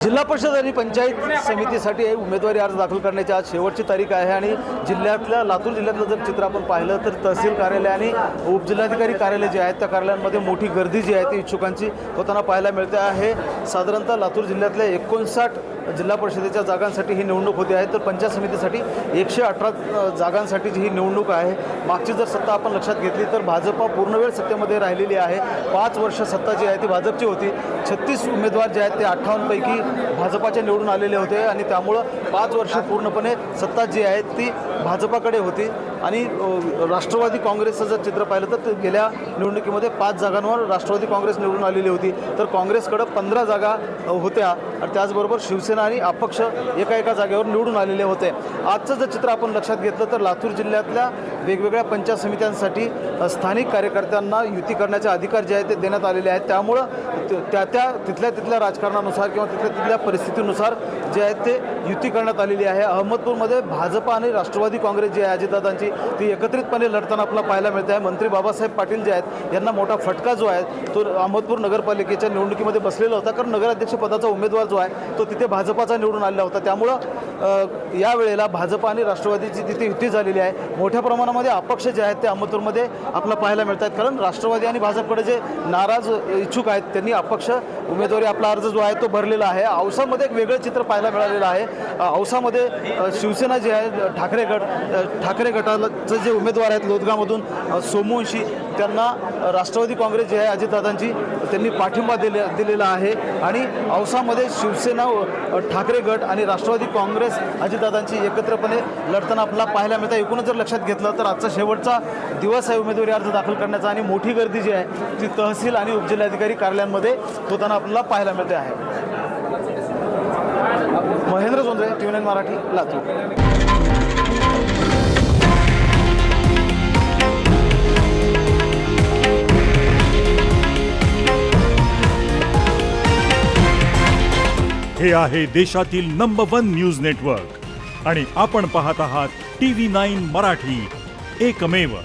जिल्हा परिषद आणि पंचायत समितीसाठी उमेदवारी अर्ज दाखल करण्याची आज शेवटची तारीख आहे आणि जिल्ह्यातल्या लातूर जिल्ह्यातलं जर चित्र आपण पाहिलं तर तहसील कार्यालय आणि उपजिल्हाधिकारी कार्यालय जे आहेत त्या कार्यालयांमध्ये मोठी गर्दी जी आहे ती इच्छुकांची होताना पाहायला मिळते आहे। साधारणतः लातूर जिल्ह्यातल्या 59 जिल्हा परिषदेच्या जागांसाठी ही निवडणूक होती आहे, तर पंचायत समितीसाठी 118 जागांसाठीची ही निवडणूक आहे। मागची जर सत्ता आपण लक्षात घेतली तर भाजपा पूर्णवेळ सत्तेमध्ये राहिलेली आहे। 5 वर्ष सत्ता जी आहे ती भाजपची होती। 36 उमेदवार जे आहेत ते 58 पैकी भाजपाचे निवडून आलेले होते आणि त्यामुळं 5 वर्ष पूर्णपणे सत्ता जी आहे ती भाजपाकडे होती। आणि राष्ट्रवादी काँग्रेसचं जर चित्र पाहिलं तर गेल्या निवडणुकीमध्ये 5 जागांवर राष्ट्रवादी काँग्रेस निवडून आलेली होती, तर काँग्रेसकडे 15 जागा होत्या आणि त्याचबरोबर शिवसेना आणि अपक्ष एका जागेवर निवडून आलेले होते। आजचं जर चित्र आपण लक्षात घेतलं तर लातूर जिल्ह्यातल्या वेगवेगळ्या पंचायत समित्यांसाठी स्थानिक कार्यकर्त्यांना युती करण्याचे अधिकार जे आहेत ते देण्यात आलेले आहेत। त्यामुळं तिथल्या राजकारणानुसार किंवा तिथल्या परिस्थितीनुसार जे आहेत ते युती करण्यात आलेली आहे। अहमदपूरमध्ये भाजपा आणि राष्ट्रवादी काँग्रेस जी आहे अजितदादांची ती एकत्रितपणे लढताना आपल्याला पाहायला मिळते आहे। मंत्री बाबासाहेब पाटील जे आहेत यांना मोठा फटका जो आहे तो अहमदपूर नगरपालिकेच्या निवडणुकीमध्ये बसलेला होता, कारण नगराध्यक्ष पदाचा उमेदवार जो आहे तो तिथे भाजपाचा निवडून आलेला होता। त्यामुळं यावेळेला भाजपा आणि राष्ट्रवादीची तिथे युती झालेली आहे। मोठ्या प्रमाणामध्ये अपक्ष जे आहेत ते अहमदपूरमध्ये आपल्याला पाहायला मिळत आहेत, कारण राष्ट्रवादी आणि भाजपकडे जे नाराज इच्छुक आहेत त्यांनी अपक्ष उमेदवारी आपला अर्ज जो आहे तो भरलेला आहे। औसामध्ये एक वेगळं चित्र पाहायला मिळालेलं आहे। औसामध्ये शिवसेना जे आहे ठाकरे गटाचे जे उमेदवार आहेत लोदगामधून सोमवंशी त्यांना राष्ट्रवादी काँग्रेस जे आहे अजितदादांची त्यांनी पाठिंबा दिलेला आहे आणि औसामध्ये शिवसेना ठाकरे गट आणि राष्ट्रवादी काँग्रेस अजितदादांची एकत्रपणे लढताना आपल्याला पाहायला मिळतं। एकूणच जर लक्षात घेतलं तर आजचा शेवटचा दिवस आहे उमेदवारी अर्ज दाखल करण्याचा आणि मोठी गर्दी जी आहे ती तहसील आणि उपजिल्हाधिकारी कार्यालयांमध्ये होताना आपल्याला पाहायला मिळते आहे। महेंद्र जोंधळे, TVN मराठी, लातूर। हे आहे देशातील नंबर 1 न्यूज नेटवर्क आणि आपण पाहत आहात TV9 मराठी, एकमेव।